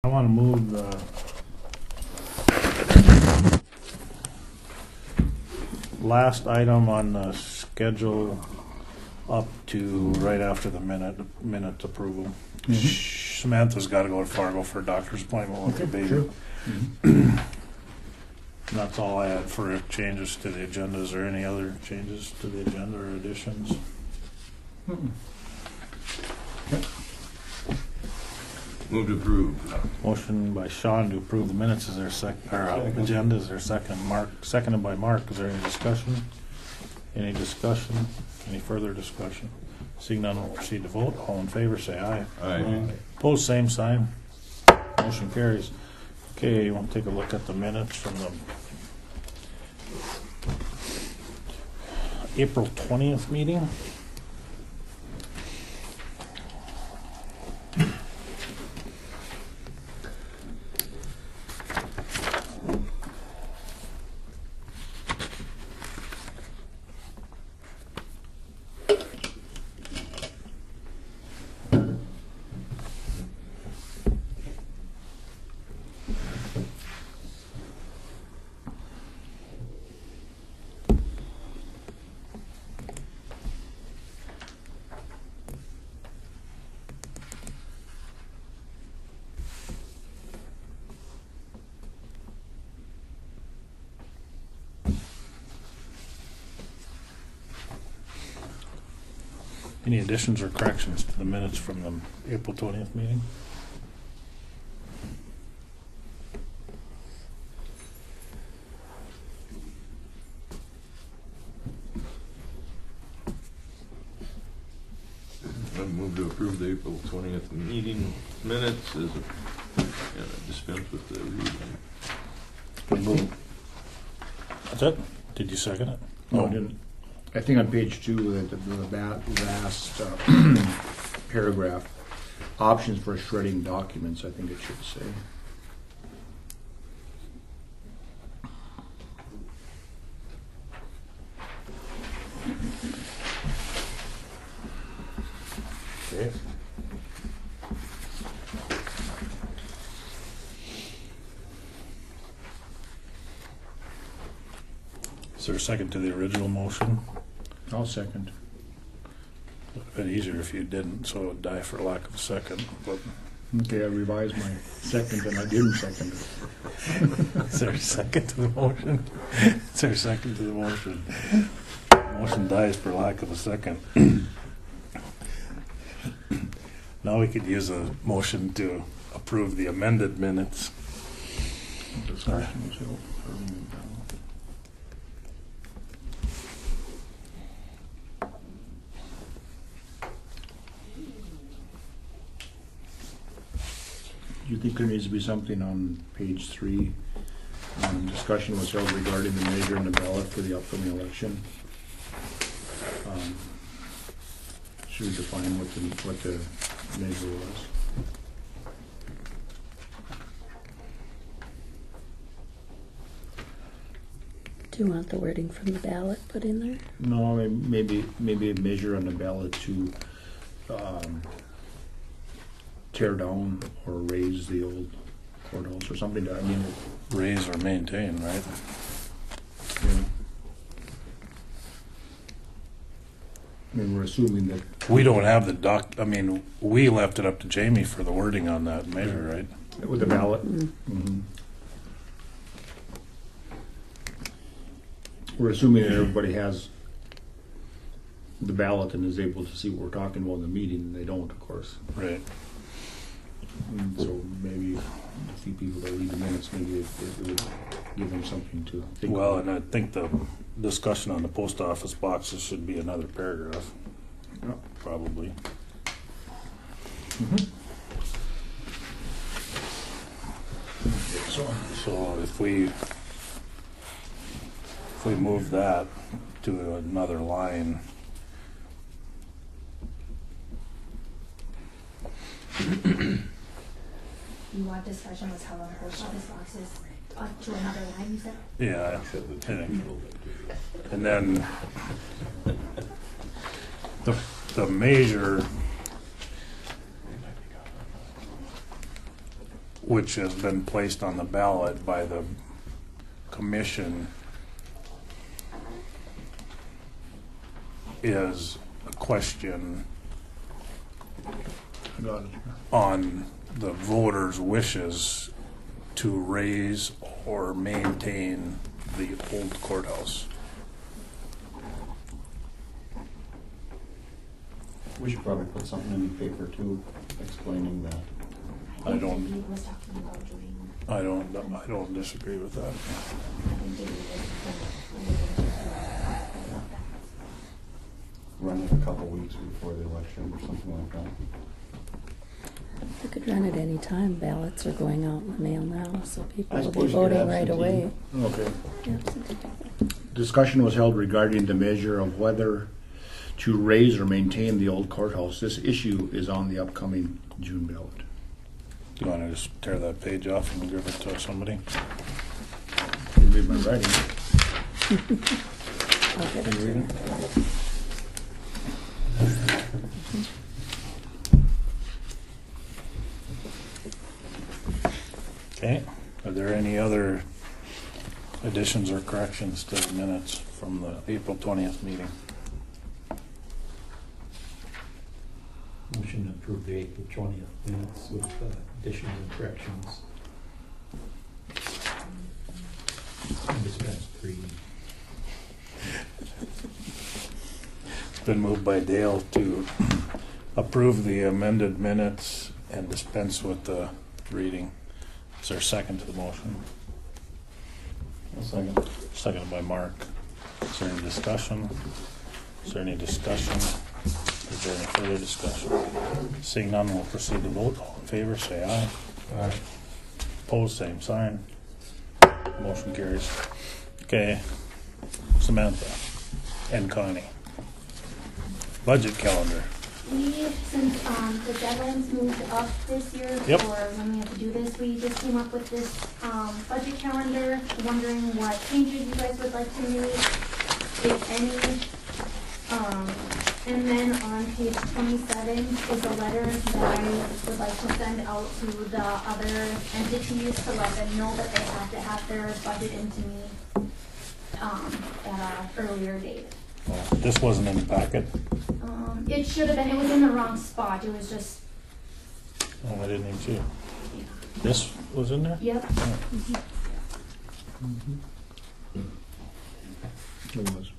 I want to move the last item on the schedule up to right after the minute approval. Samantha's got to go to Fargo for a doctor's appointment with the baby. Sure. And that's all I had for changes to the agenda. Is there any other changes to the agenda or additions? Move to approve. Motion by Sean to approve the minutes. Is there a second? Agenda. Is there a second? Mark. Seconded by Mark. Is there any discussion? Any discussion? Any further discussion? Seeing none, we'll proceed to vote. All in favor, say aye. Aye. Opposed, same sign. Motion carries. Okay, you want to take a look at the minutes from the April 20th meeting? Any additions or corrections to the minutes from the April 20th meeting? I move to approve the April 20th meeting minutes as dispense with the reading. Good move. That's it? Did you second it? No, I didn't. I think on page 2, the last paragraph, options for shredding documents, I think it should say. Okay. Is there a second to the original motion? I'll second. Would have been easier if you didn't, so it would die for lack of a second. But Okay, I revised my second and I didn't second it. is there a second to the motion? Is there a second to the motion? Motion dies for lack of a second. Now we could use a motion to approve the amended minutes. Do you think there needs to be something on page 3? Discussion was held regarding the measure and the ballot for the upcoming election. Should we define what the measure was? Do you want the wording from the ballot put in there? No, I mean, maybe a measure on the ballot to tear down or raise the old courthouse or something. I mean, Raise or maintain, right? yeah. I mean, we're assuming that We don't have the I mean, we left it up to Jamie for the wording on that measure, right? with the ballot. We're assuming that everybody has the ballot and is able to see what we're talking about in the meeting, and they don't, of course. Right. And so maybe a few people that read the minutes, maybe it would give them something to think Well, about. and I think the discussion on the post office boxes should be another paragraph, Yeah. probably. So if we move that to another line, You want discussion was held on post office boxes to another line, you said? yeah, and then the measure, which has been placed on the ballot by the commission, is a question I got it. on the voters' wishes to raise or maintain the old courthouse. We should probably put something in the paper too, explaining that. I think don't- David was talking about doing, I don't disagree with that. I think David was about that. Run it a couple weeks before the election or something like that. You could run it any time. Ballots are going out in the mail now, so people I will be suppose you could voting right absentee. away. Okay. Absentee. Discussion was held regarding the measure of whether to raise or maintain the old courthouse. This issue is on the upcoming June ballot. You want to just tear that page off and give it to somebody? You read my writing. I'll get Can it you read to it? you. Okay, are there any other additions or corrections to the minutes from the April 20th meeting? Motion to approve the April 20th minutes with additions and corrections. And dispense reading. It's been moved by Dale to approve the amended minutes and dispense with the reading. Is there a second to the motion? A second. Seconded by Mark. Is there any discussion? Is there any discussion? Is there any further discussion? Seeing none, we'll proceed to vote. All in favor, say aye. Aye. Opposed, same sign. Motion carries. Okay, Samantha and Connie. Budget calendar. We, since the deadline's moved up this year Yep. for when we have to do this, we just came up with this budget calendar, wondering what changes you guys would like to make, if any. And then on page 27 is a letter that I would like to send out to the other entities to let them know that they have to have their budget into me at an earlier date. This wasn't in the packet. It should have been, it was in the wrong spot, it was just, Oh, I didn't even see it. This was in there? yep. It was.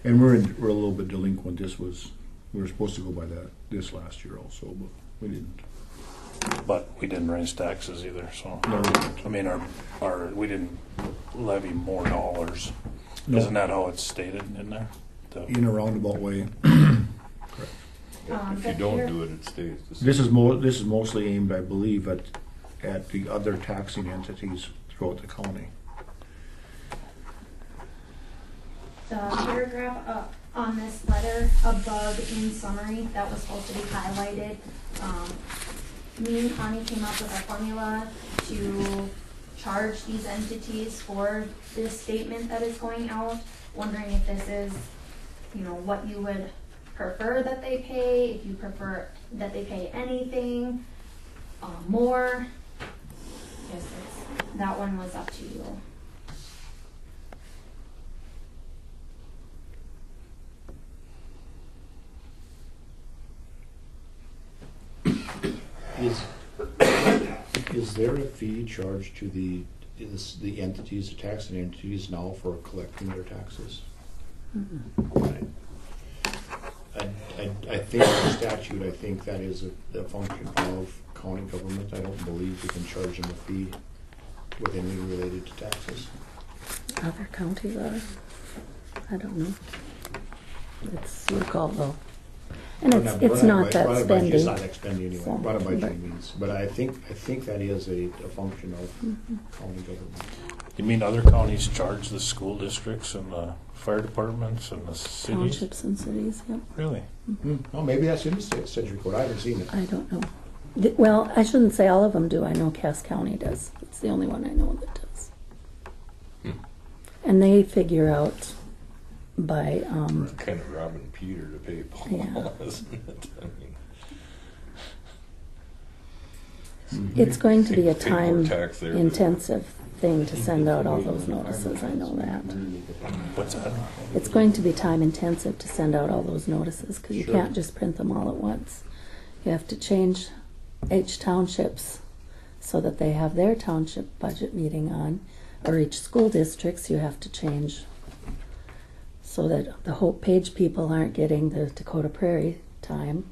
And we're a little bit delinquent. We were supposed to go by this last year also, but we didn't. But we didn't raise taxes either, so. No, we didn't. I mean, we didn't levy more dollars. No. Isn't that how it's stated in there? The- In a roundabout way. If you don't do it, it stays the same. This is mostly aimed, I believe, at the other taxing entities throughout the county. The paragraph on this letter above in summary, that was supposed to be highlighted. Me and Connie came up with a formula to charge these entities for this statement that is going out, wondering if this is, what you would prefer that they pay, if you prefer that they pay anything, more. Yes, that one was up to you. Is there a fee charged to the entities, the taxing entities now for collecting their taxes? Right. I think the statute, I think that is a function of county government. I don't believe we can charge them a fee with anything related to taxes. Other counties are. I don't know. It's your call though. And it's not that spending. It's not expending anyway, So, what by but- means, but I think that is a function of county government. You mean other counties charge the school districts and the fire departments and the cities? Townships and cities, yep. Really? Oh, maybe that's in the Sedgwick Code, I haven't seen it. I don't know. Well, I shouldn't say all of them do. I know Cass County does. It's the only one I know that does. And they figure out by, Kind of robbing Peter to pay Paul, Yeah. isn't it? I mean, It's going to be a Pay more time tax there. intensive thing to send out all those notices, I know that. What's that? It's going to be time intensive to send out all those notices, because you Sure. can't just print them all at once. You have to change each townships so that they have their township budget meeting on, or each school districts you have to change so that the Hope Page people aren't getting the Dakota Prairie time.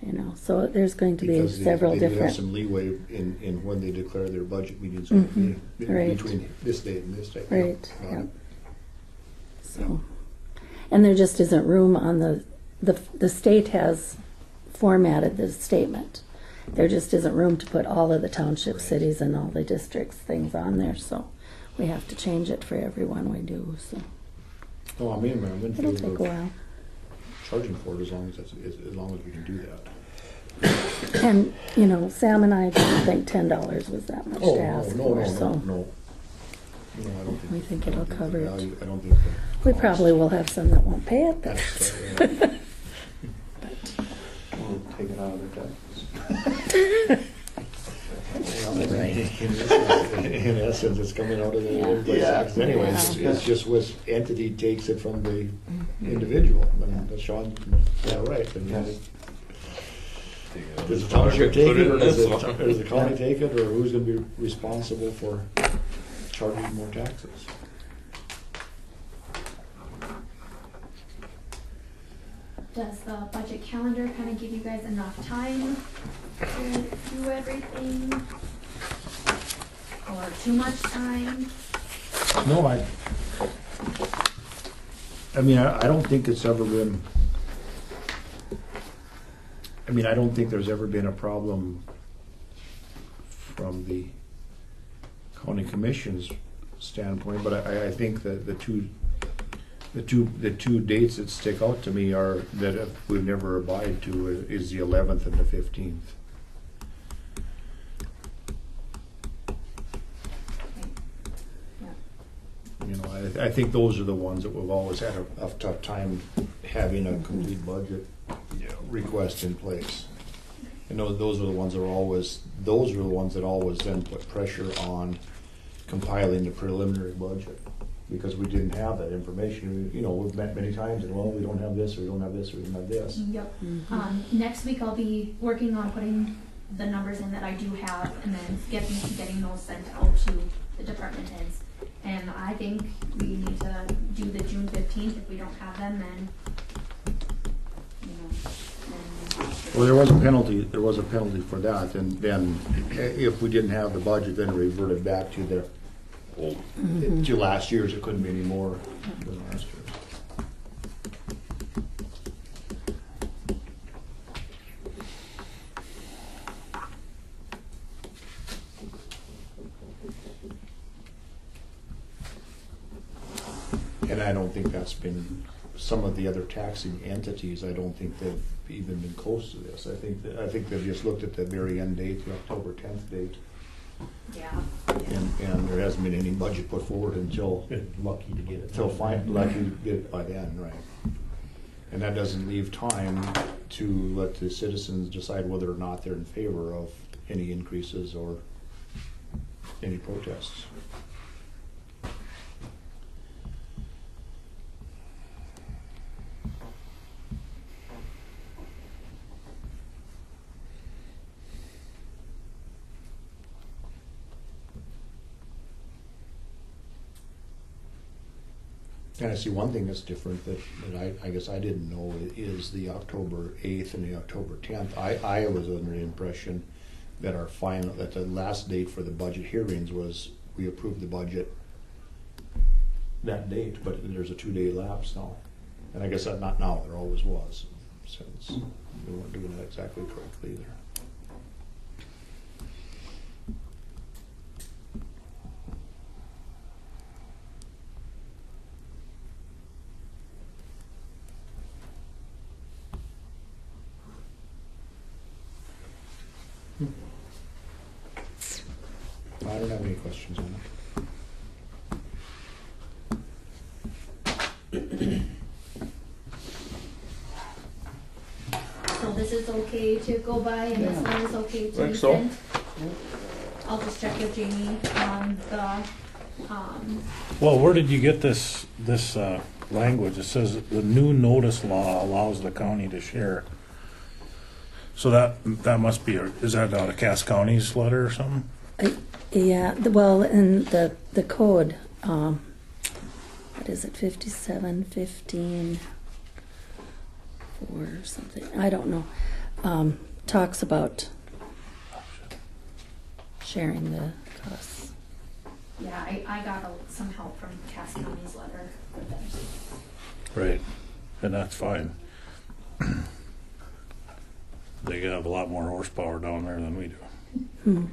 You know, so there's going to be Because several they do have different. some leeway in when they declare their budget meetings going to be right. between this date and this date. Right, Got yeah. it. So, and there just isn't room on the state has formatted the statement. There just isn't room to put all of the township Right. cities and all the districts things on there, so we have to change it for everyone we do, so No, I'm in it'll favor take a of while. charging for it as long as we can do that. And, you know, Sam and I didn't think $10 was that much to ask for, so No, I don't think. we think it'll cover it. I don't think that. We probably will have some that won't pay it, but We'll take it out of their taxes. In essence, it's coming out of the everybody's taxes anyway. It's just which entity takes it from the individual. And Sean, yeah, right. And does the township take it, or does the county take it, or who's going to be responsible for charging more taxes? Does the budget calendar kind of give you guys enough time to do everything? Or too much time? No, I mean, I don't think it's ever been, I mean, I don't think there's ever been a problem from the county commission's standpoint, but I think that the two dates that stick out to me are that we've never abide to is the 11th and the 15th. You know, I think those are the ones that we've always had a tough time having a complete budget request in place. And those are the ones that always then put pressure on compiling the preliminary budget, because we didn't have that information. You know, we've met many times and, well, we don't have this, or we don't have this, or we don't have this. Yep. Next week I'll be working on putting the numbers in that I do have, and then getting those sent out to the department heads. And I think we need to do the June 15th. If we don't have them, then, you know, then. Well, there was a penalty for that, and then if we didn't have the budget, then it reverted back to the to last year's. It couldn't be any more than last year's. And I don't think that's been, some of the other taxing entities, I don't think they've even been close to this. I think they've just looked at the very end date, the October 10th date, Yeah. and there hasn't been any budget put forward until Been lucky to get it. lucky to get it by then, right? And that doesn't leave time to let the citizens decide whether or not they're in favor of any increases or any protests. And I see one thing that's different that I guess I didn't know is the October 8th and the October 10th. I was under the impression that that the last date for the budget hearings was we approved the budget that date, but there's a 2-day lapse now. And I guess that not now, there always was, since we weren't doing that exactly correctly either. I don't have any questions on it. So this is it's okay to go by and this one is okay to be Think so. sent. I'll just check with Jamie on the, Well, where did you get this language? It says the new notice law allows the county to share. So that must be, is that out of Cass County's letter or something? Yeah, well, in the code, what is it, 5715 or something, I don't know, talks about sharing the costs. yeah, I got some help from Cass County's letter with theirs. Right, and that's fine. They have a lot more horsepower down there than we do. Hmm.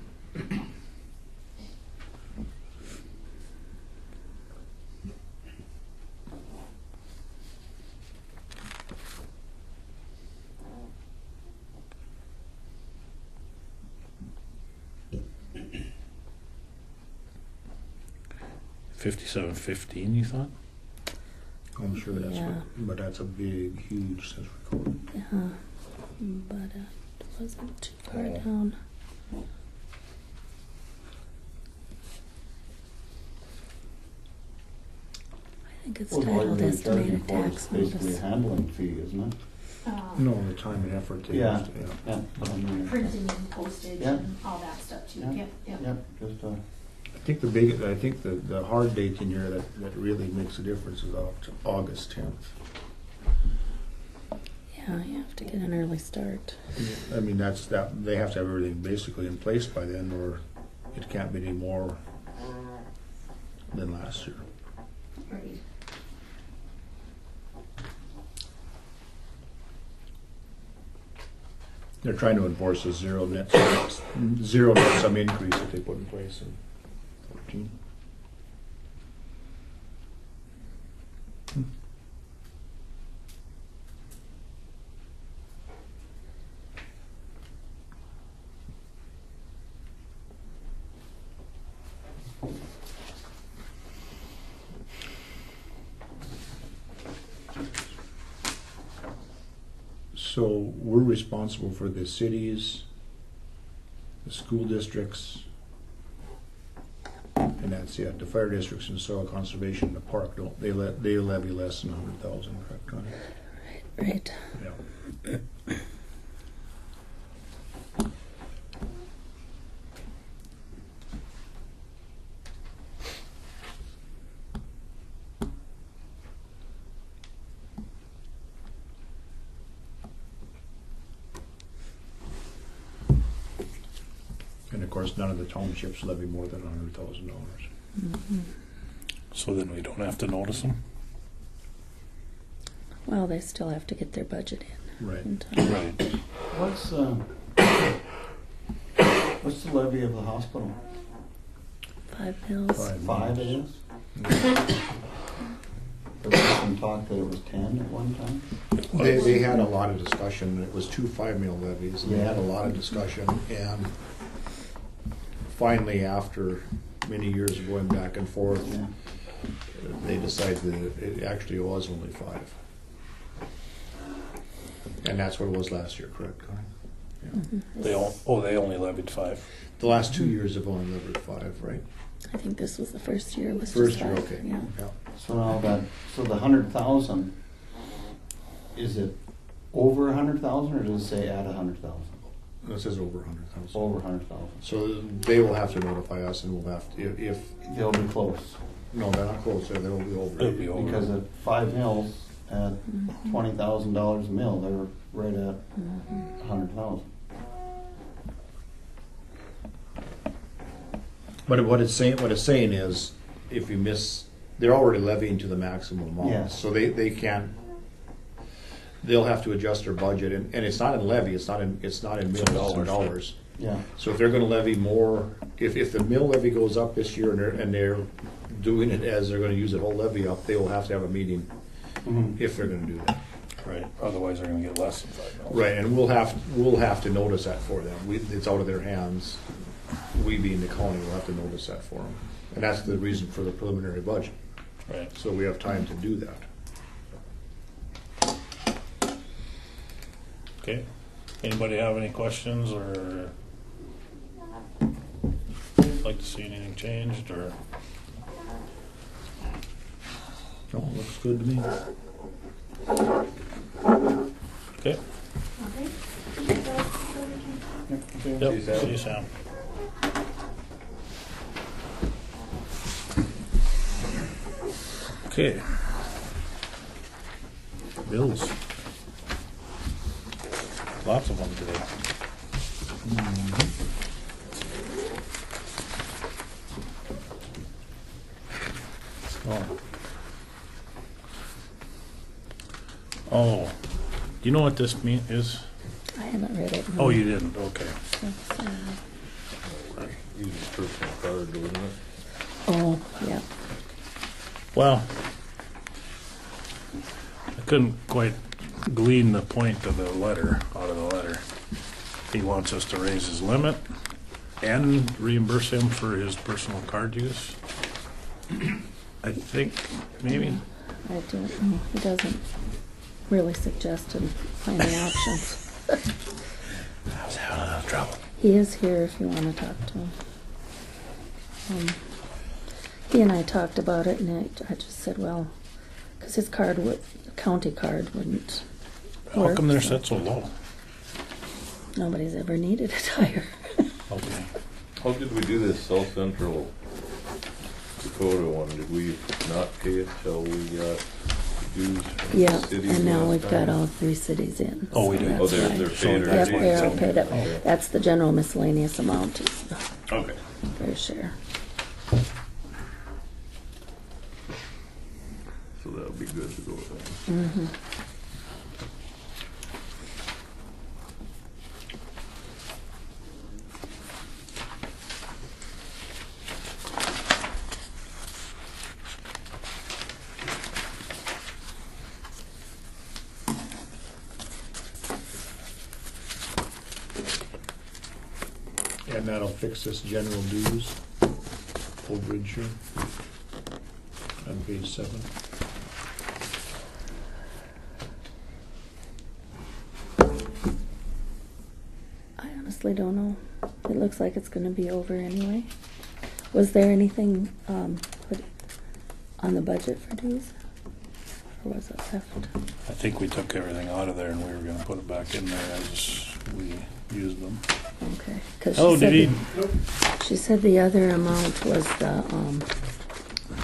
$57.15, you thought? I'm sure that's Yeah. but that's a big, huge sense record. Yeah, but it wasn't too far Oh. down. I think it's Well, all titled you're estimated charging for tax is basically a notice. handling fee, isn't it? No, the time and effort they Yeah. used, yeah. Yeah. But I mean, Printing and postage Yeah. and all that stuff too, Yeah. yep, yep. Yep, just I think the hard date in here that really makes a difference is August 10th. Yeah, you have to get an early start. I mean, they have to have everything basically in place by then, or it can't be any more than last year. Right. They're trying to enforce a zero net sum increase that they put in place in 14. So we're responsible for the cities, the school districts, and that's it. The fire districts and soil conservation and the park don't, they levy less than 100,000, correct, Connie? Right. Yeah. And of course, none of the townships levy more than $100,000. Mm-hmm. So then we don't have to notice them? Well, they still have to get their budget Right. in time. Right. what's the levy of the hospital? 5 mills. 5 it is? There was some talk that it was 10 at one time. They had a lot of discussion. It was 2 5-mil levies, and they had a lot of discussion. And finally, after many years of going back and forth, Yeah. they decided that it actually was only 5. And that's what it was last year, correct, Connie? Yeah. They only levied 5. The last 2 years have only levied 5, right? I think this was the first year. It was First just year, 5. okay. Yeah. Yeah. So now so the 100,000, is it over 100,000 or does it say at 100,000? It says over 100,000. Over 100,000. So they will have to notify us, and we'll have to, if They'll be close. no, they're not close, they'll be over. It'll be over. Because at 5 mills, at Mhm. $20,000 a mill, they're right at Mhm. 100,000. But what it's saying is, if you miss, they're already levying to the maximum amount. Yes. So they can't, they'll have to adjust their budget, and it's not in levy, it's not in mills, it's in dollars. Yeah. So if they're gonna levy more, if the mill levy goes up this year and they're doing it as they're gonna use the whole levy up, they will have to have a meeting Mhm. if they're gonna do that. Right. Otherwise, they're going to get less than 5 mils. Right, and we'll have to notice that for them. It's out of their hands. We being the county will have to notice that for them. And that's the reason for the preliminary budget. Right. So we have time to do that. Okay. Anybody have any questions or like to see anything changed or? No, looks good to me. Okay. Okay. Yep. See you, Sam. Okay. Bills. Lots of them today. Oh, do you know what this is? I haven't read it. Oh, you didn't, okay. That's, Use a personal card, wasn't it? oh, yeah. Well, I couldn't quite glean the point of the letter, out of the letter. He wants us to raise his limit and reimburse him for his personal card use. I think, maybe. I don't know. He doesn't really suggest and find the options. I was having a lot of trouble. He is here if you want to talk to him. He and I talked about it, and I just said, well, because his card, the county card, wouldn't How work, come they're so set so low? nobody's ever needed it higher. Okay. How did we do this South Central Dakota one? Did we not pay it till we got dues from Yeah, the cities and now last we've got time? all 3 cities in. Oh, we so do. that's Oh, they're why. paid So already? that's Yep, why they're it's all on paid there. up. Okay. That's the general miscellaneous amount, is Okay. their share. So that'll be good to go with that. Mm-hmm. And that'll fix this general dues overage here on page 7. I honestly don't know. It looks like it's going to be over anyway. Was there anything put on the budget for dues? Or was it left? I think we took everything out of there and we were gonna put it back in there as we used them. Okay. 'Cause Oh, did he, she said the other amount was the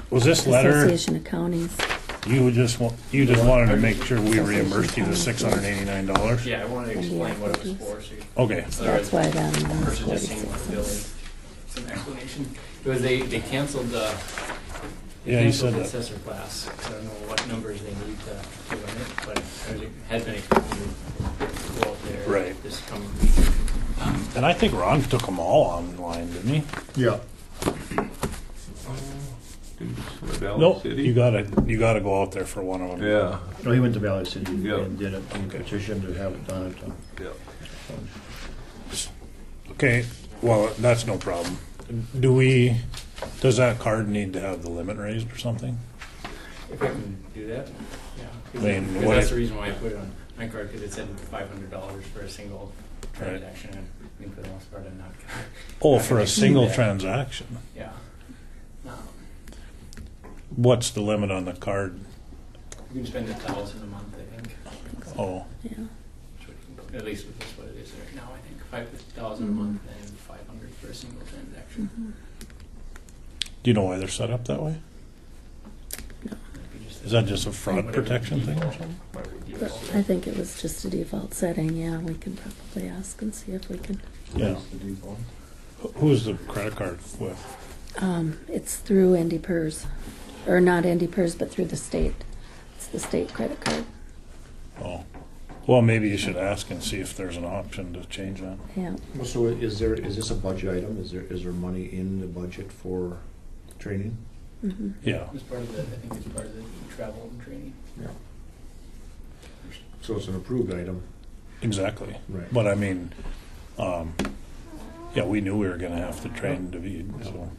was this letter, Association of Counties. you just wanted to make sure we reimbursed you the $689? Yeah, I wanted to explain what it was for, so you. Okay. So that's why that amount is Versus just seeing 46 one bill, cents. some explanation. It was they canceled the. they Yeah, you canceled said the that. assessor class. So I don't know what numbers they need to run it, but it had been expected to go up there. Right. This coming week. And I think Ron took them all online, didn't he? Yeah. Valley Nope, City? you gotta go out there for one of them. Yeah, Oh, he went to Valley City Yeah. and did it. He petitioned to have it done at yeah. Okay, well, that's no problem. Does that card need to have the limit raised or something? If I can do that, yeah. I mean, 'Cause what that's if- the reason why I put it on my card, because it said $500 for a single transaction, and I think for the most part I'm not gonna. Oh, not for gonna a do single that. transaction. Yeah. What's the limit on the card? You can spend $1,000 a month, I think. Oh, Yeah. At least with this, what it is right now, I think 5,000 a month and 500 for a single transaction. Mhm. do you know why they're set up that way? Is that just a fraud Whatever protection thing or default- something? whatever But default. I think it was just a default setting. Yeah, we can probably ask and see if we can. Yeah. Who's the credit card with? It's through Indy PERS, or not Indy PERS, but through the state. It's the state credit card. Oh, well, maybe you should ask and see if there's an option to change that. Yeah. Well, so is this a budget item? Is there money in the budget for training? Mm-hmm. Yeah, It's part of the, I think it's part of the travel and training. Yeah. So it's an approved item. exactly. Right. But I mean, yeah, we knew we were gonna have to train David, so.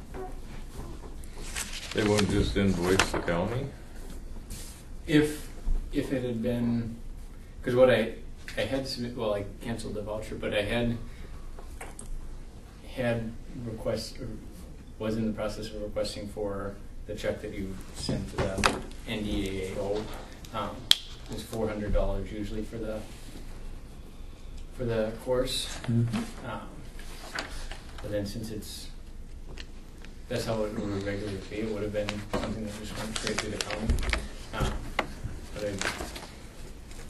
They wouldn't just invoice the county? If it had been, because what I I had submit, well, I canceled the voucher, but I had requests, or was in the process of requesting for the check that you sent to the NDAO. It's $400 usually for the course. But then since that's how it would regularly be, it would have been something that just went straight through the county.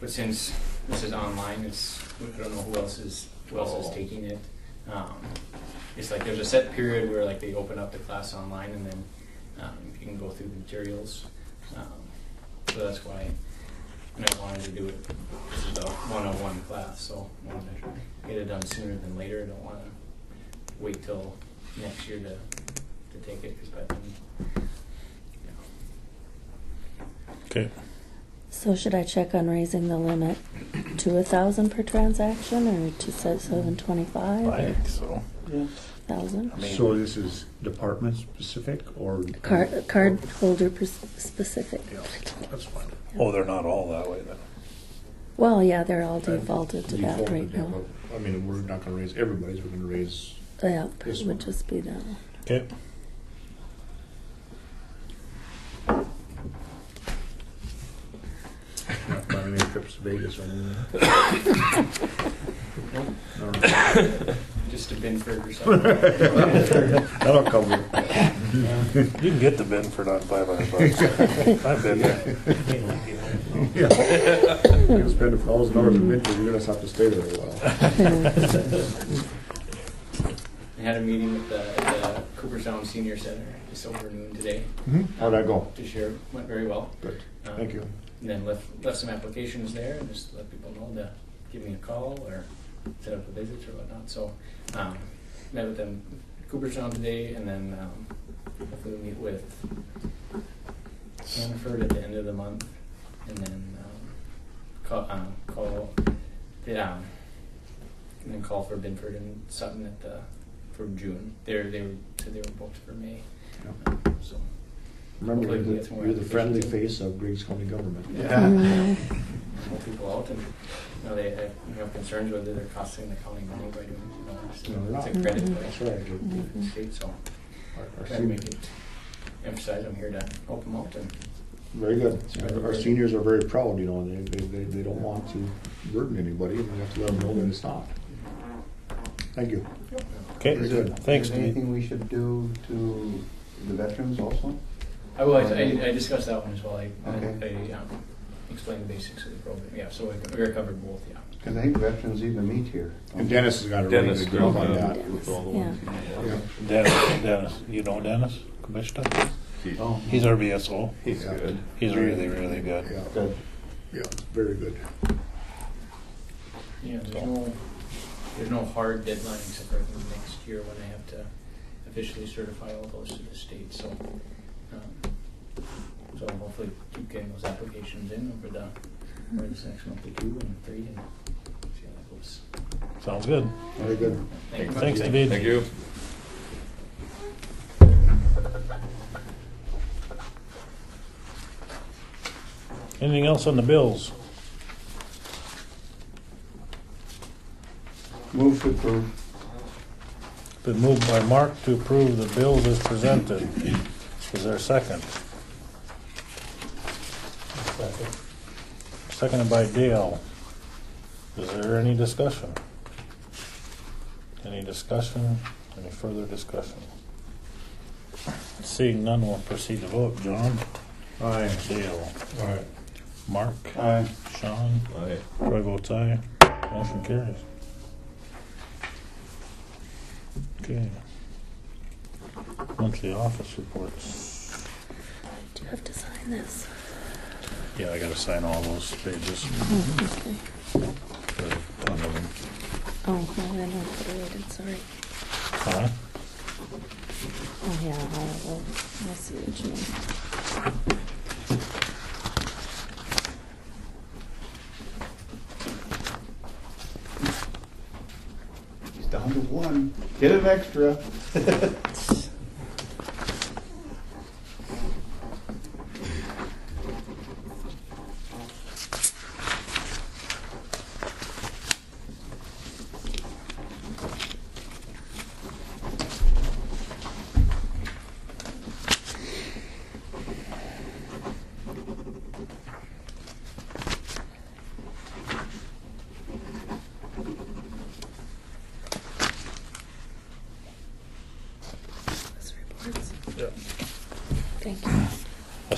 But since this is online, I don't know who else is taking it. It's like there's a set period where like they open up the class online, and then you can go through the materials. So that's why, and I wanted to do it. This is a 101 class, so I wanted to get it done sooner than later. I don't want to wait till next year to take it, because by then, Okay. So should I check on raising the limit to 1,000 per transaction, or to set 725 I or think so. Yeah. 1,000? I mean, So this is department specific or? Card holder specific. yeah, that's fine. Oh, they're not all that way then. Well, yeah, they're all defaulted to that Defaulted, right yeah, now. but, I mean, we're not gonna raise everybody's, we're gonna raise, Yeah, This it one. would just be that one. Okay. not planning any trips to Vegas or anything. All right. just a Binford or something. That'll cover it. You can get the Benford on $500. I've been there. Yeah. You're gonna spend $1,000 in Midford, you're gonna have to stay there a while. I had a meeting with the Cooperstown Senior Center just over noon today How'd that go? to share. Went very well. Good, thank you. And then left some applications there, and just let people know to give me a call or set up a visit or whatnot. So met with them Cooperstown today, and then hopefully we'll meet with Hannaford at the end of the month, and then call and then call for Binford and Sutton for June. They said they were booked for May. Yeah. So Remember, hopefully we get some more you're the friendly applications face of Griggs County government. more people out, and they have concerns whether they're costing the county money by doing it. No, they're not. It's a credit That's right. to the state, so Our try to make it emphasize I'm here to help them out. And Very good. Our seniors are very proud, you know, they don't want to burden anybody, and we have to let them know that it's not. Thank you. Okay, Very good. thanks, Is there Dave. anything we should do to the veterans also? I discussed that one as well. I Okay. explained the basics of the program. Yeah, so we covered both. Yeah. Because I think veterans even meet here. And Dennis has got a really Dennis good grip on does, that. with all the Yeah. ones he knows. Yeah. Dennis, you know Dennis Kubishta? Oh, He's our VSO. He's Yeah. good. He's really, really good. Yeah, good. yeah, very good. Yeah. There's no hard deadline except for next year when I have to officially certify all those to the state. So I'll hopefully keep getting those applications in over this next month or 2 and 3 and see how that goes. Sounds good. Very good. Thank you. Thanks, David. Thank you. Anything else on the bills? Move to approve. Been moved by Mark to approve the bills as presented. Is there a second? Seconded by Dale. Is there any discussion? Any discussion? Any further discussion? Seeing none, we'll proceed to vote. John? Aye. Dale? Aye. Mark? Aye. Sean? Aye. Troy votes aye. Motion carries. Okay. Monthly office reports. Do you have to sign this? Yeah, I gotta sign all those pages. Oh, okay. There's a ton of them. Oh, well, then I'll put it in, sorry. Huh? Oh, yeah, I see what you mean. He's down to one. Get an extra.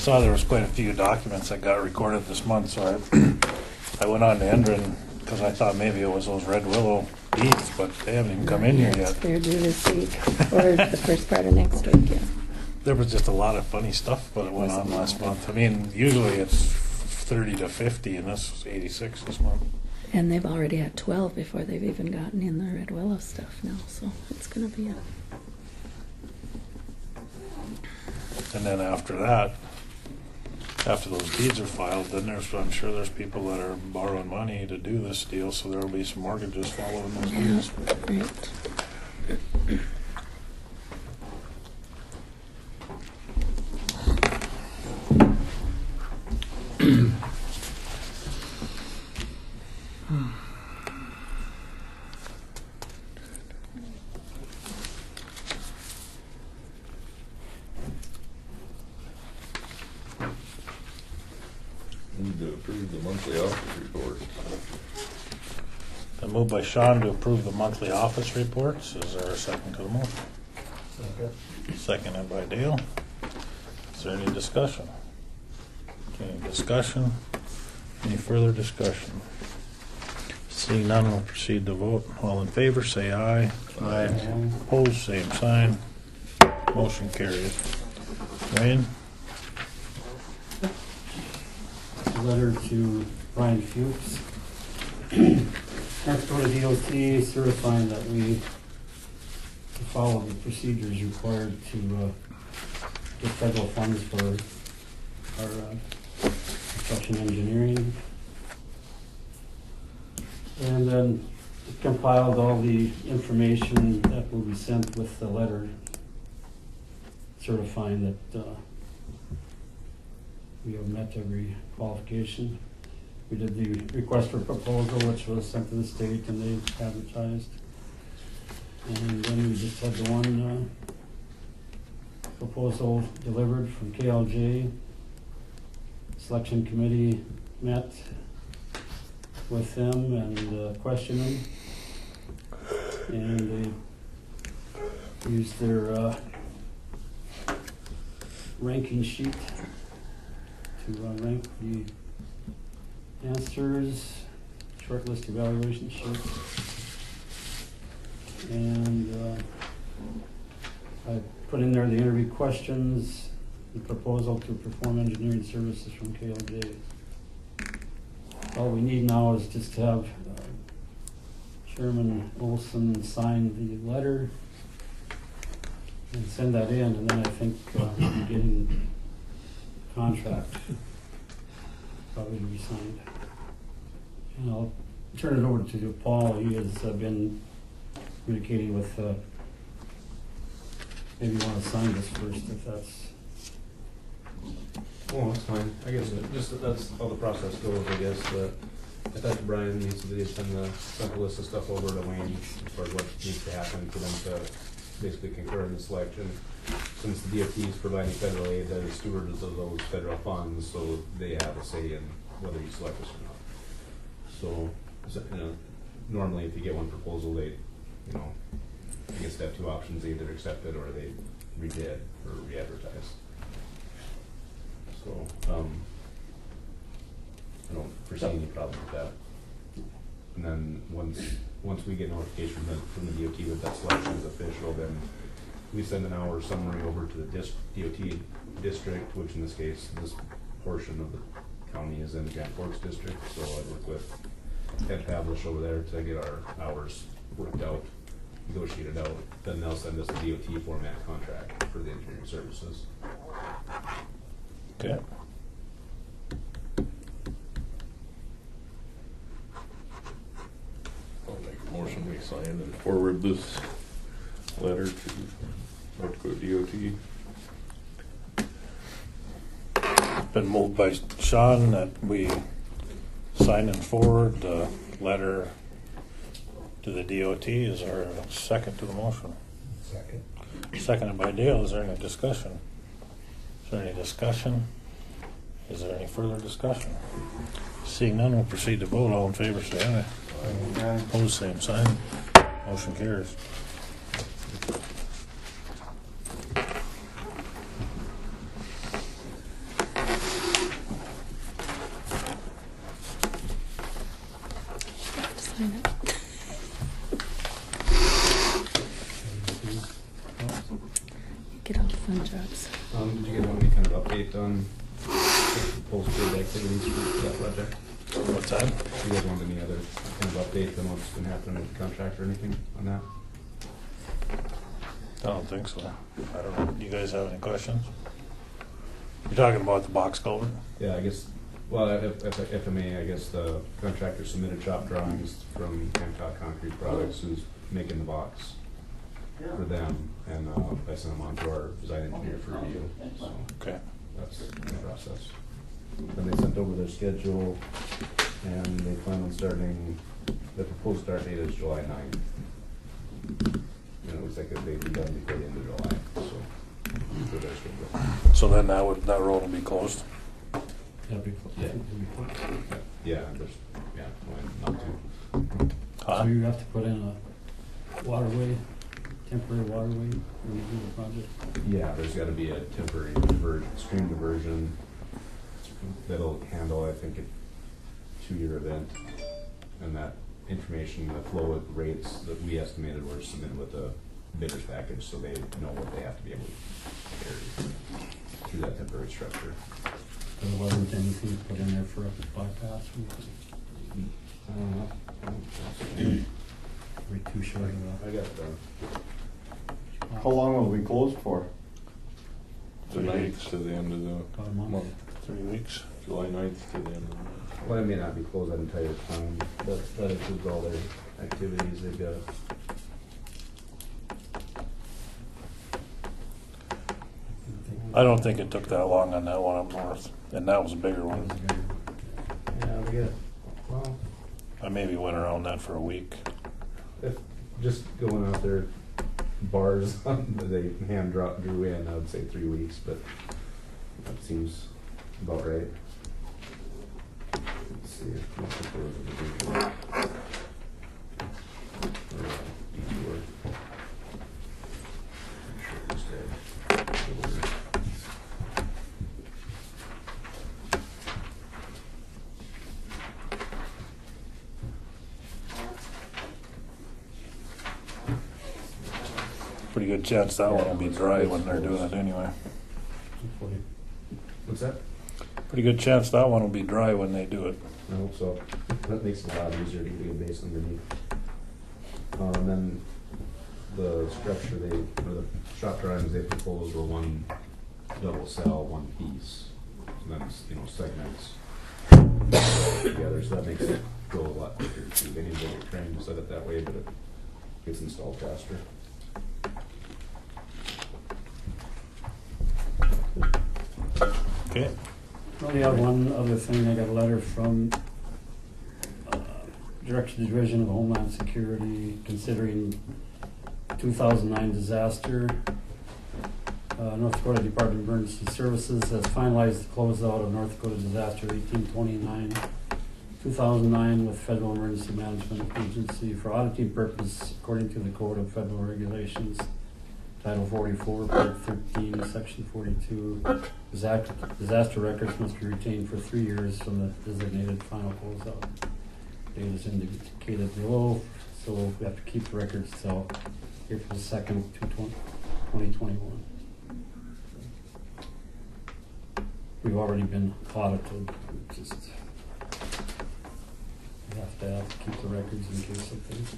saw there was quite a few documents that got recorded this month, so I went on to Endron because I thought maybe it was those Red Willow deeds, but they haven't even come in here yet. They're due this week, or the first part of next week, yeah. There was just a lot of funny stuff that went on last month. I mean, usually it's 30 to 50, and this was 86 this month. And they've already had 12 before they've even gotten in the Red Willow stuff now, so it's gonna be a... And then after that, after those deeds are filed, then I'm sure there's people that are borrowing money to do this deal, so there'll be some mortgages following those deeds. Right. Need to approve the monthly office report. Been moved by Sean to approve the monthly office reports. Is there a second to the motion? Seconded by Dale. Is there any discussion? Any discussion? Any further discussion? Seeing none, we'll proceed to vote. All in favor, say aye. Aye. Opposed, same sign. Motion carries. Wayne? Letter to Brian Fuchs. North Dakota DOT certifying that we follow the procedures required to get federal funds for our construction engineering. And then compiled all the information that will be sent with the letter certifying that we have met every qualification. We did the request for proposal, which was sent to the state and they advertised. And then we just had the one proposal delivered from KLJ. Selection committee met with them and questioned them. And they used their ranking sheet to rank the answers, shortlist evaluation sheet. And I put in there the interview questions, the proposal to perform engineering services from KLJ. All we need now is just to have Chairman Olson sign the letter and send that in, and then I think we'll be getting contract probably to be signed. And I'll turn it over to Paul. He has been communicating with, maybe you want to sign this first if that's... Oh, that's fine. I guess that's how the process goes, I guess. I talked to Brian, he said they'd send a list of stuff over to Wayne as far as what needs to happen for them to basically concur in the selection. Since the DOT is providing federal aid, they're stewards of those federal funds, so they have a say in whether you select us or not. So, normally if you get one proposal, they, I guess they have two options, they either accept it or they rebid or re-advertise. So, I don't foresee any problem with that. And then once we get notification from the DOT that that selection is official, then we send an hour summary over to the DOT district, which in this case, this portion of the county is in the Grand Forks district. So I work with Ted Pavlish over there to get our hours worked out, negotiated out. Then they'll send us a DOT format contract for the engineering services. Okay. I'll make a motion we sign and forward this letter to North Dakota DOT. Been moved by Sean that we sign and forward the letter to the DOT. Is there a second to the motion? Second. Seconded by Dale. Is there any discussion? Is there any discussion? Is there any further discussion? Seeing none, we'll proceed to vote. All in favor, say aye. Aye. Opposed, same sign. Motion carries. fun jobs. Did you guys want any kind of update on post-bid activities for that project? What's that? Do you guys want any other kind of update on what's been happening with the contract or anything on that? I don't think so. I don't know. Do you guys have any questions? You're talking about the box culvert? Yeah, I guess, well, if I may, I guess the contractor submitted shop drawings from Hancock Concrete Products, who's making the box for them, and I sent them on to our design engineer for review, so Okay. that's the process. Then they sent over their schedule, and they plan on starting, the proposed start date is July 9th. And it looks like they'd be done before the end of July, so, for their schedule. So then that road will be closed? That'd be close. Yeah. Yeah, there's, yeah, well, not too. So you have to put in a waterway, temporary waterway when you do the project? Yeah, there's gotta be a temporary stream diversion that'll handle, I think, a 2-year event. And that information, the flow rates that we estimated were submitted with the bidder's package, so they know what they have to be able to carry through that temporary structure. There wasn't anything put in there for a bypass? I don't know. Way too short of I got it done. How long will we be closed for? 3 weeks to the end of the about a month. month, 3 weeks. July 9th to the end of the month. Well, it may not be closed that entire time, but that includes all their activities they've got. I don't think it took that long on that one up north, and that was a bigger one. Yeah, they got, well, I maybe went around that for a week. if just going out there, bars that they drew in, I would say 3 weeks, but that seems about right. Let's see if most of those are the detour. Detour. I'm sure it was there. Pretty good chance that one will be dry when they're doing it anyway. What's that? Pretty good chance that one will be dry when they do it. I hope so. That makes it a lot easier to get a base underneath. And then the structure or the shop drawings they proposed were one double cell, one piece. And then, segments together, so that makes it go a lot quicker too. They need to get trained to set it that way, but it gets installed faster. Okay. I only have one other thing. I got a letter from Director of the Division of Homeland Security considering 2009 disaster. North Dakota Department of Emergency Services has finalized the closeout of North Dakota Disaster 1829 2009 with Federal Emergency Management Agency for auditing purpose according to the Code of Federal Regulations, Title 44, Part 13, Section 42. Disaster records must be retained for 3 years from the designated final closeout. Date is indicated below, so we have to keep the records till April 2nd, 2021. We've already been audited, just we have to keep the records in case of things.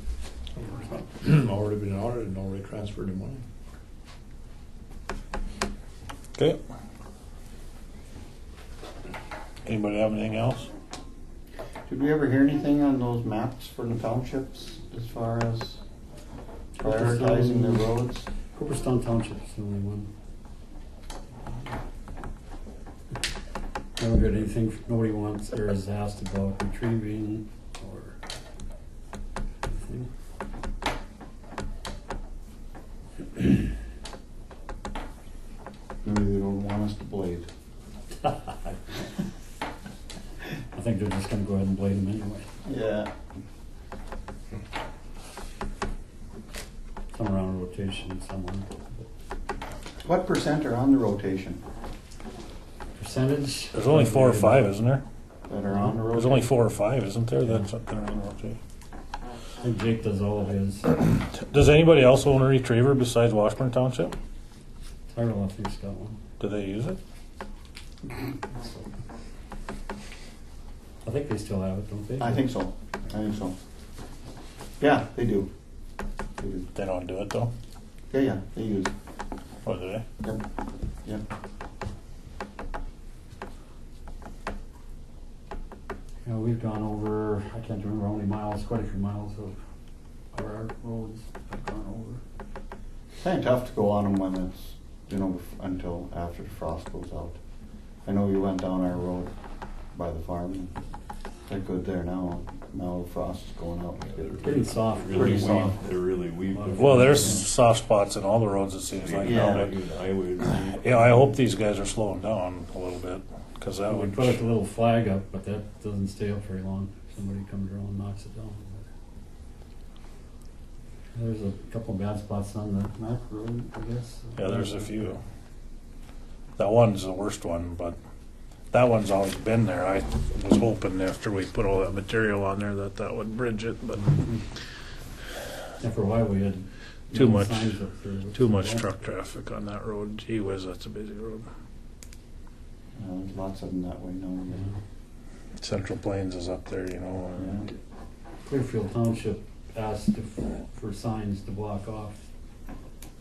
Already been audited and already transferred the money. Okay. Anybody have anything else? Did we ever hear anything on those maps for the townships as far as prioritizing the roads? Cooperstown Township is the only one. Never heard anything, nobody wants or has asked about retrieving or anything. Maybe they don't want us to blade. I think they're just gonna go ahead and blade them anyway. Yeah. Some are on rotation, some aren't. What percent are on the rotation Percentage? There's only 4 or 5, isn't there? that are on the rotation? There's only 4 or 5, isn't there? That's up there on rotation. I think Jake does all of his. Does anybody else own a retriever besides Washburn Township? Tyrell, I think's got one. Do they use it? So, I think they still have it, don't they? I think so. Yeah, they do. They do. They don't do it though? Yeah, they use it. Or do they? Yep. You know, we've gone over, I can't remember how many miles, quite a few miles of our roads have gone over. Kind of tough to go on them when it's, until after the frost goes out. I know you went down our road by the farm, and they're good there now. Now the frost is going out. Getting soft, Really pretty weak. soft. They're really weak. Well, there's soft spots in all the roads, it seems like Yeah. now. Even highways. Yeah, I hope these guys are slowing down a little bit, because that We would, put a little flag up, but that doesn't stay up very long. Somebody comes around and knocks it down. There's a couple bad spots on the Mac Road, I guess. yeah, there's a few. That one's the worst one, but that one's always been there. I was hoping after we put all that material on there that would bridge it, but Yeah, for a while we had Too much- signs up there. too much truck traffic on that road. Gee whiz, that's a busy road. There's lots of them that way now. Yeah. Central Plains is up there, Yeah. Clearfield Township asked for signs to block off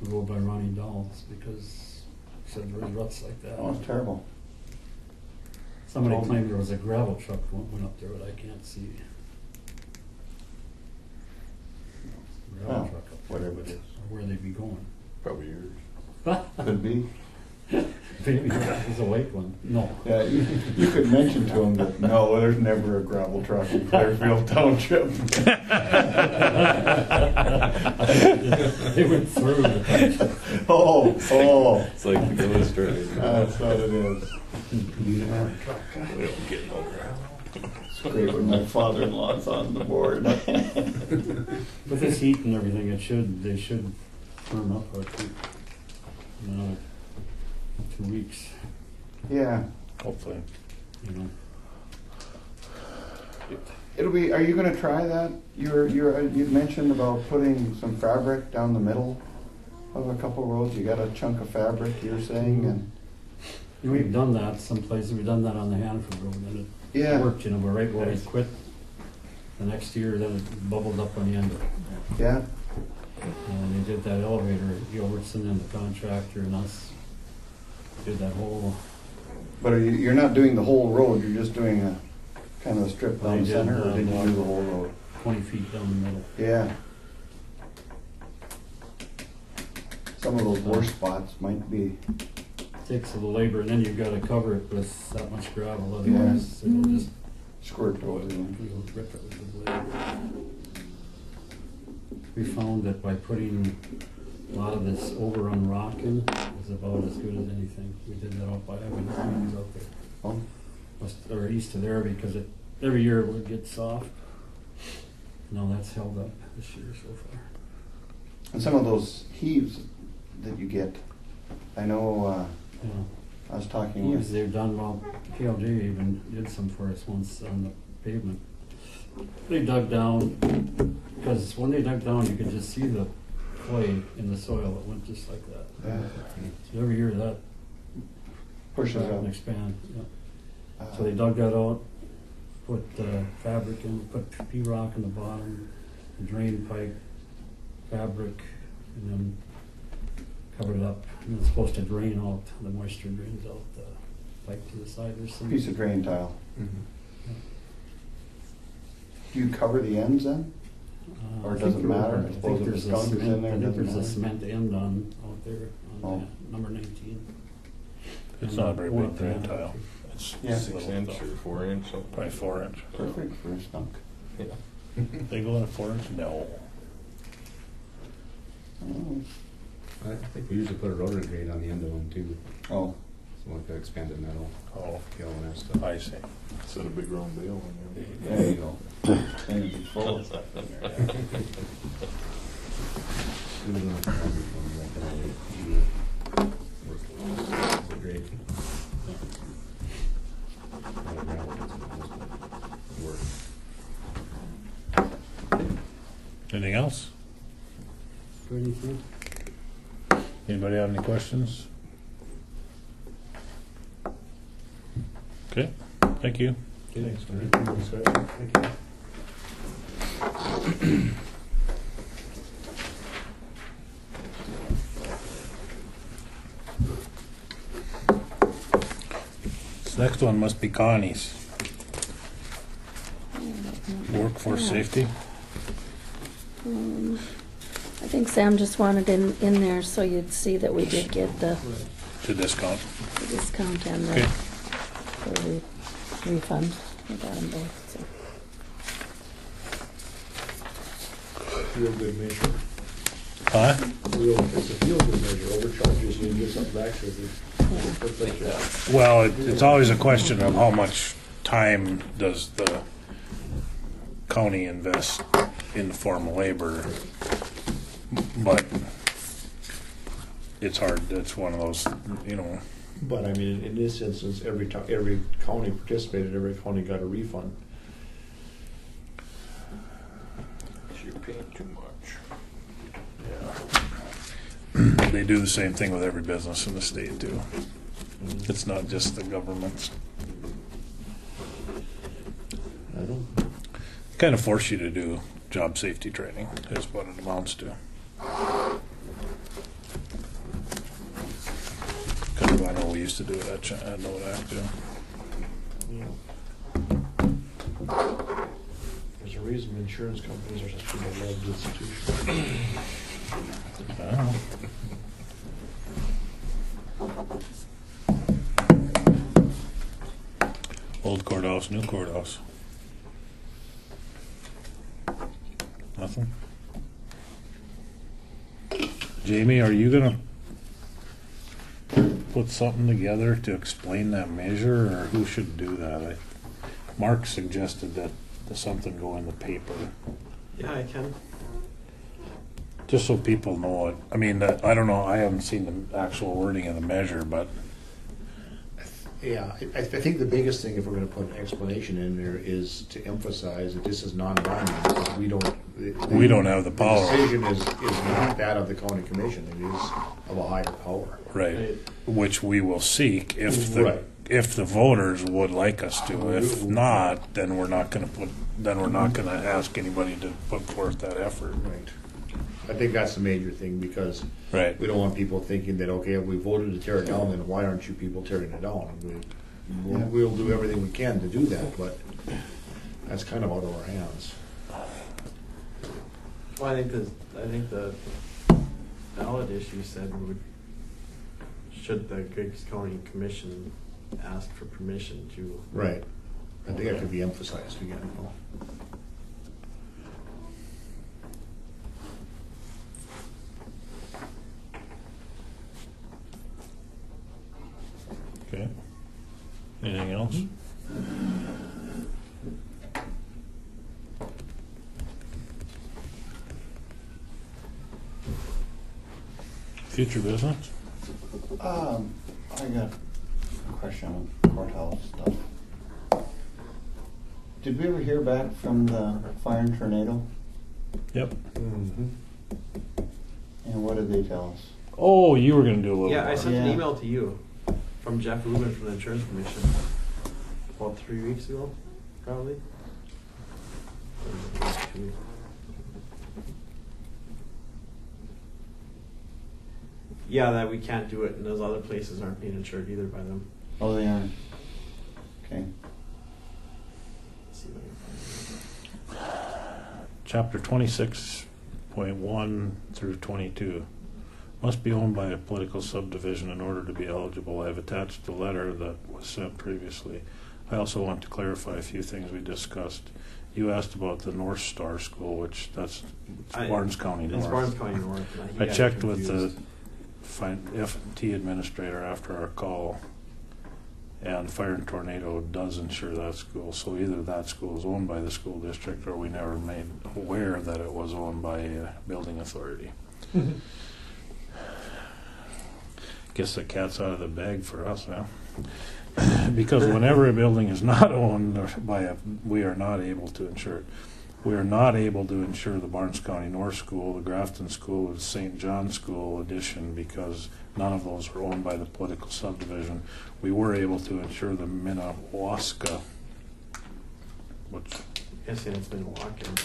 the road by Ronnie Dolls because said there was ruts like that. Oh, it's terrible. Somebody claimed there was a gravel truck went up there, but I can't see. Gravel Oh, truck up there, whatever but it is. where they be going? Probably yours. Could be. Maybe it's a white one. No. Yeah, you could mention to them that, no, there's never a gravel truck in Clearfield Township. They went through the township. Oh. It's like the illustrated. That's what it is. We don't get no gravel. It's great when my father-in-law's on the board. With this heat and everything, they should firm up, I think, in another 2 weeks, Yeah. hopefully. you know. Are you gonna try that? You'd mentioned about putting some fabric down the middle of a couple roads. You got a chunk of fabric, you're saying, and We've done that some places, we've done that on the Hanford Road, and it yeah, worked, but right where we quit, the next year, then it bubbled up on the end of it. yeah. And they did that elevator, Gilbertson and the contractor and us did that whole, But you're not doing the whole road. You're just doing a kind of a strip down the They did, center, or did you do the whole road? 20 feet down the middle. Yeah. Some of those worst spots might be. Takes a little labor, and then you've got to cover it with that much gravel, otherwise it'll just Squirt over it'll them. rip it with the blade. We found that by putting a lot of this overrun rock in is about as good as anything. We did that out by Evans out there, Oh, or east of there, because every year it would get soft. No, that's held up this year so far. and some of those heaves that you get. I know. Yeah. I was talking Yes, with. they've done, well, KLJ even did some for us once on the pavement. They dug down, because when they dug down, you could just see the clay in the soil. It went just like that. Yeah. So every year that Pushes crack up. and expand. Yeah. Uh, So they dug that out, put fabric in, put P-rock in the bottom, a drain pipe, fabric, and then covered it up. And it's supposed to drain out, the moisture drains out the pipe to the side. There's some. Piece of drain tile. Mm-hmm. Do you cover the ends then? Or I does think it matter? I I suppose think if there's the a skunk is in cement, there, I it think doesn't there's a matter. cement end on, out there, Oh. on number 19. It's not a very Or big drain the- tile. It's Yeah. 6 inch or 4 inch, something. probably 4 inch. Perfect for a skunk. Yeah. They go in a 4 inch? No. Oh. I think we usually put a rotary grate on the end of them too, Oh. so like the expanded metal, Oh, galvanized stuff. I see. Set a big round bale in there. There you go. Then it'd be full. We don't know if it's one like that, you work the grate. Not a gravel, it's work. Anything else? Or anything? Anybody have any questions? Okay, thank you. Thanks, Thank you. This next one must be Connie's. Workforce safety. I think Sam just wanted in there so you'd see that we did get the Discount. discount and Okay. the refund. We got them both, so. Real good measure. Huh? It's a feel good measure. Overcharges, you get something back to the. Well, it's always a question of how much time does the county invest in the form of labor, but it's hard. It's one of those, you know. But I mean, in this instance, every county participated, every county got a refund. You're paying too much. They do the same thing with every business in the state too. It's not just the governments. I don't. Kind of force you to do job safety training is what it amounts to. Because I know we used to do it at NODAC too. There's a reason insurance companies are such a beloved institution. I don't know. Old courthouse, new courthouse. Nothing. Jamie, are you gonna put something together to explain that measure, or who should do that? Mark suggested that something go in the paper, Yeah, I can. just so people know it. I mean, I don't know, I haven't seen the actual wording of the measure, but Yeah, I think the biggest thing, if we're gonna put an explanation in there, is to emphasize that this is non-binding, because we don't have the power. The decision is not that of the county commission, it is of a higher power. right, which we will seek if Right. if the voters would like us to. If not, then we're not gonna ask anybody to put forth that effort. Right. I think that's the major thing, because Right. we don't want people thinking that, okay, if we voted to tear it down, then why aren't you people tearing it down? We'll do everything we can to do that, but that's kind of out of our hands. Well, I think the ballot issue said should the Griggs County Commission ask for permission to. Right. I think that could be emphasized again, though. Okay. Anything else? Future business? I got a question on courthouse stuff. Did we ever hear back from the fire and tornado? Yep. Mm-hmm. And what did they tell us? Oh, you were gonna do a little Yeah, more. I sent an Yeah. email to you from Jeff Rubin from the Insurance Commission about 3 weeks ago, probably. Yeah, that we can't do it, and those other places aren't being insured either by them. Oh, they aren't. Okay. Let's see if I can find Chapter 26.1 through 22. Must be owned by a political subdivision in order to be eligible. I have attached the letter that was sent previously. I also want to clarify a few things we discussed. You asked about the North Star School, which that's Barnes County North. It's Barnes County North. He I got checked with the confused. F&T administrator after our call, and Fire and Tornado does insure that school. So either that school is owned by the school district, or we never made aware that it was owned by a building authority. Guess the cat's out of the bag for us, huh? Because whenever a building is not owned by we are not able to insure it. we are not able to insure the Barnes County North School, the Grafton School, or the St. John School addition because none of those were owned by the political subdivision. We were able to insure the Minnewaska, which, Guessing it's been walking.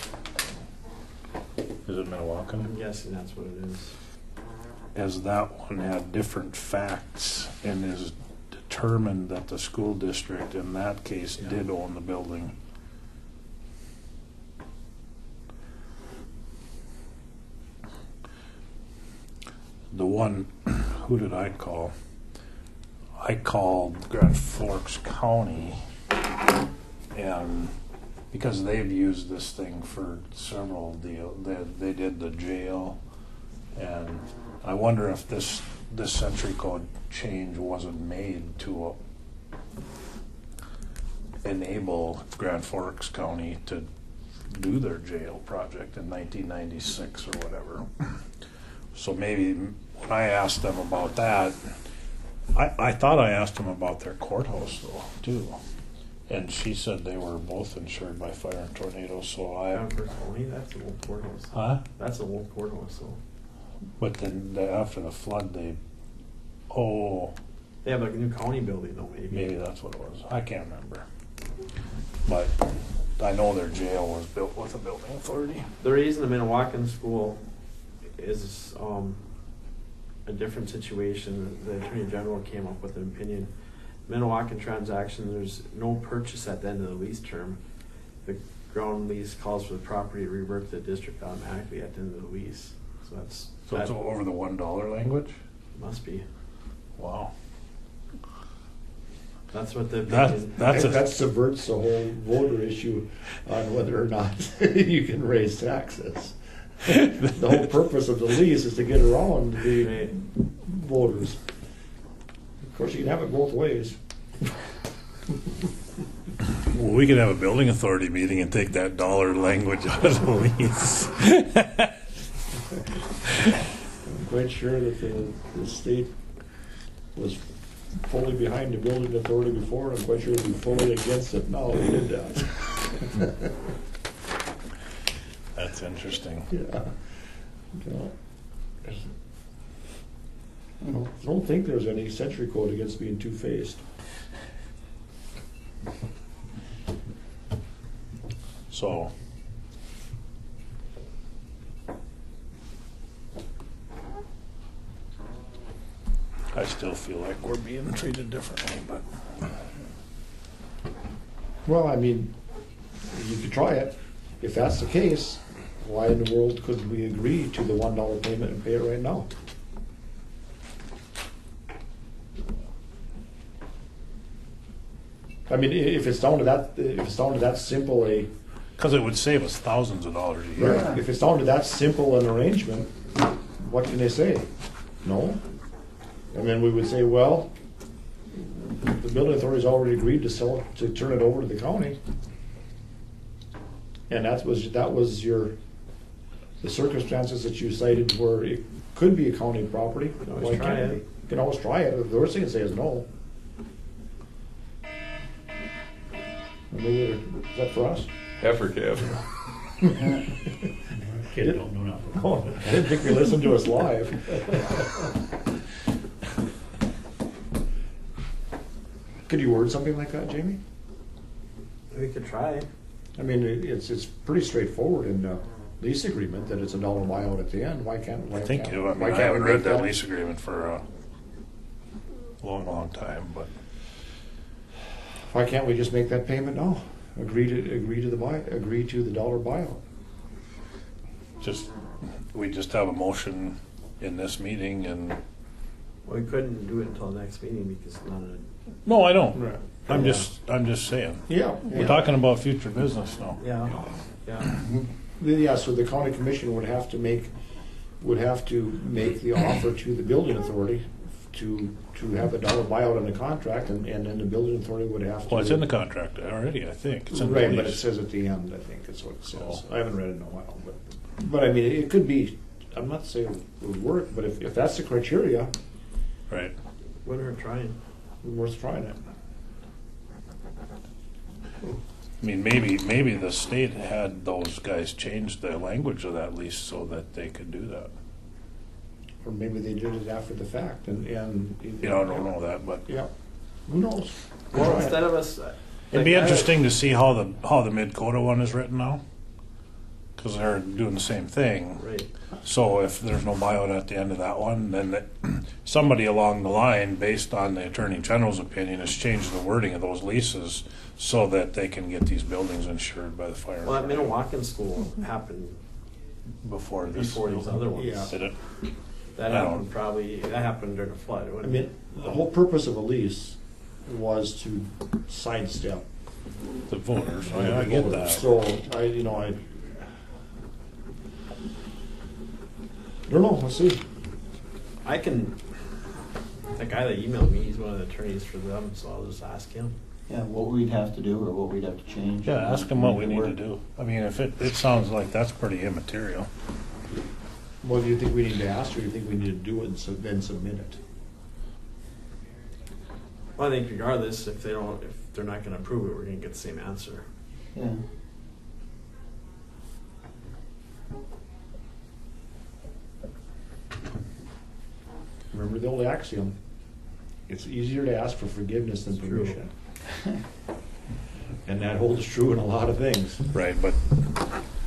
is it Minnewakan? I'm guessing that's what it is. As that one had different facts and is determined that the school district in that case did own the building. The one, who did I call? I called Grand Forks County, and because they've used this thing for several deals, they did the jail, and I wonder if this century code change wasn't made to enable Grand Forks County to do their jail project in 1996 or whatever. So maybe when I asked them about that, I thought I asked them about their courthouse though too, and she said they were both insured by fire and tornado. So Personally, that's an old courthouse. huh? That's an old courthouse, though. But then after the flood, they have like a new county building, though. maybe that's what it was. I can't remember, but I know their jail was built with a building authority. The reason the Minnewakan school is a different situation. The Attorney General came up with an opinion. Minnewakan transaction, there's no purchase at the end of the lease term. The ground lease calls for the property to revert to the district automatically at the end of the lease. So It's over the $1 language. Must be. Wow. That's what the That subverts the whole voter issue on whether or not you can raise taxes. The whole purpose of the lease is to get around the voters. Of course, you can have it both ways. Well, we could have a building authority meeting and take that dollar language out of the lease. I'm quite sure that the state was fully behind the building authority before, and I'm quite sure they'd be fully against it now they did that. That's interesting. Yeah. I don't think there's any century code against being two-faced. So, I still feel like we're being treated differently, but Well, I mean, you could try it. If that's the case, why in the world couldn't we agree to the $1 payment and pay it right now? I mean, if it's down to that simple a, because it would save us thousands of dollars a year. if it's down to that simple an arrangement, what can they say? No? And then we would say, well, the building authority's already agreed to sell it, to turn it over to the county. And that was the circumstances that you cited where it could be a county property. You can always Why try can't it. we? You can always try it. The worst thing to say is no. Maybe is that for us? Heifer calf. Kid don't know nothing. Oh, I didn't think we listened to us live. Could you word something like that, Jamie? We could try. I mean, it's pretty straightforward in the lease agreement that it's $1 buyout at the end. Why can't? I think, I why can't haven't we read make that lease agreement for a long time, but Why can't we just make that payment now? Agree to the $1 buyout. we just have a motion in this meeting and, Well, we couldn't do it until next meeting because it's not a. no, I know. Right. I'm just saying. Yeah. We're talking about future business now. Yeah. Yeah, so the county commission would have to make the offer to the building authority to have $1 buyout on the contract, and then the building authority would have to. Well, it's in the contract already, I think. It's in the Right, but it lease. says at the end, I think, is what it says. Oh. I haven't read it in a while, but I mean, it could be, I'm not saying it would work, but if that's the criteria, Right. Wouldn't hurt trying. worth trying it. I mean, maybe the state had those guys change the language of that lease so that they could do that. Or maybe they did it after the fact and. You know, I don't know that, but Yeah, who knows? Well, instead of us. it'd be interesting to see how the Mid-Coda one is written now. Because they're doing the same thing. Right. So if there's no buyout at the end of that one, then somebody along the line, based on the Attorney General's opinion, has changed the wording of those leases so that they can get these buildings insured by the fire. Well, that Minnewacan school happened before this. before these other ones. Yeah. Did it? That I don't- happened that happened during the flood. I mean, the whole purpose of a lease was to sidestep. The voters, I get that. So, I don't know, we'll see. I can. That guy that emailed me, he's one of the attorneys for them, so I'll just ask him. Yeah, what we'd have to do or what we'd have to change. Yeah, ask them what we Make it need to work. do. I mean, if it sounds like that's pretty immaterial. Well, do you think we need to ask, or do you think we need to do it and then submit it? Well, I think regardless, if they're not going to approve it, we're going to get the same answer. Yeah. Remember the old axiom, it's easier to ask for forgiveness than It's true. permission. And that holds true in a lot of things. Right, but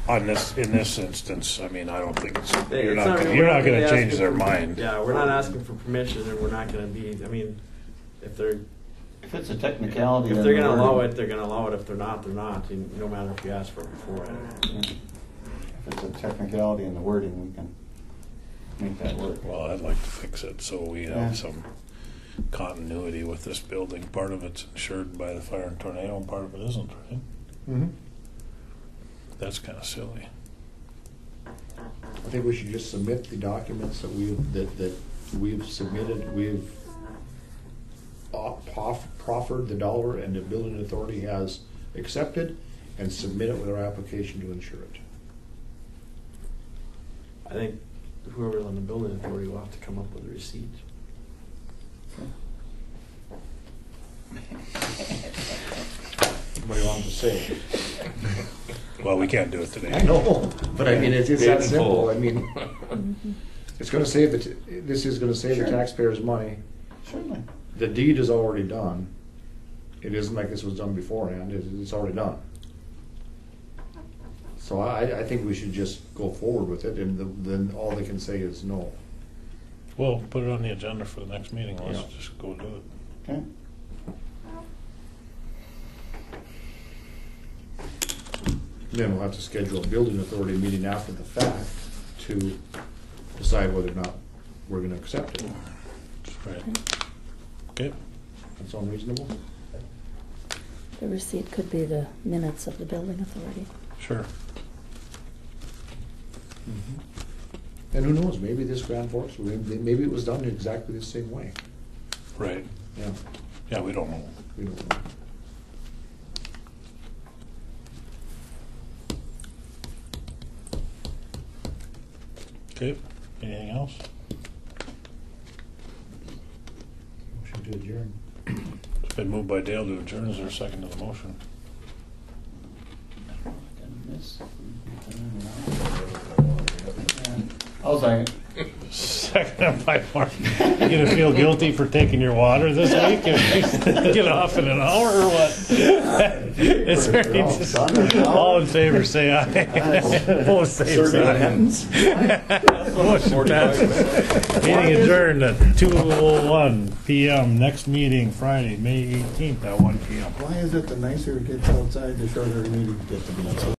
in this instance, I mean, I don't think Hey, you're it's not we're going really to change asking their for- mind. Yeah, we're not asking for permission, and we're not going to be. I mean, if they're If it's a technicality. if then they're going to the allow wording- it, they're going to allow it. If they're not, they're not. And no matter if you ask for it before. If it's a technicality in the wording, we can make that work. Well, I'd like to fix it so we Yeah. have some continuity with this building. Part of it's insured by the fire and tornado, and part of it isn't, right? Mm-hmm. That's kind of silly. I think we should just submit the documents that we've submitted, we've proffered the dollar and the building authority has accepted, and submit it with our application to insure it. I think whoever's on the building authority will have to come up with a receipt. What do you want to say? Well, we can't do it today. I know, but I mean, it's that Paid in simple, full. I mean, it's gonna save this is gonna save the Sure. taxpayers money. Certainly. The deed is already done. It isn't like this was done beforehand, it's already done. So I think we should just go forward with it, and then all they can say is no. Well, put it on the agenda for the next meeting. Let's Yeah. just go do it. Okay. Then we'll have to schedule a building authority meeting after the fact to decide whether or not we're gonna accept it. Right. Okay. That's unreasonable? The receipt could be the minutes of the building authority. Sure. And who knows, maybe this Grand Forks, maybe it was done exactly the same way. Right. Yeah, Yeah, we don't know. we don't know. Okay. Anything else? Motion to adjourn. It's been moved by Dale to adjourn. Is there a second to the motion? I'll second. Second by Mark. You gonna feel guilty for taking your water this week and get off in an hour or what? Is there any all in favor, say aye. Opposed, same sign. Motion passes. Meeting adjourned at 2:01 p.m. Next meeting Friday, May 18th at 1 p.m. Why is it the nicer it gets outside, the shorter the meetings get to be?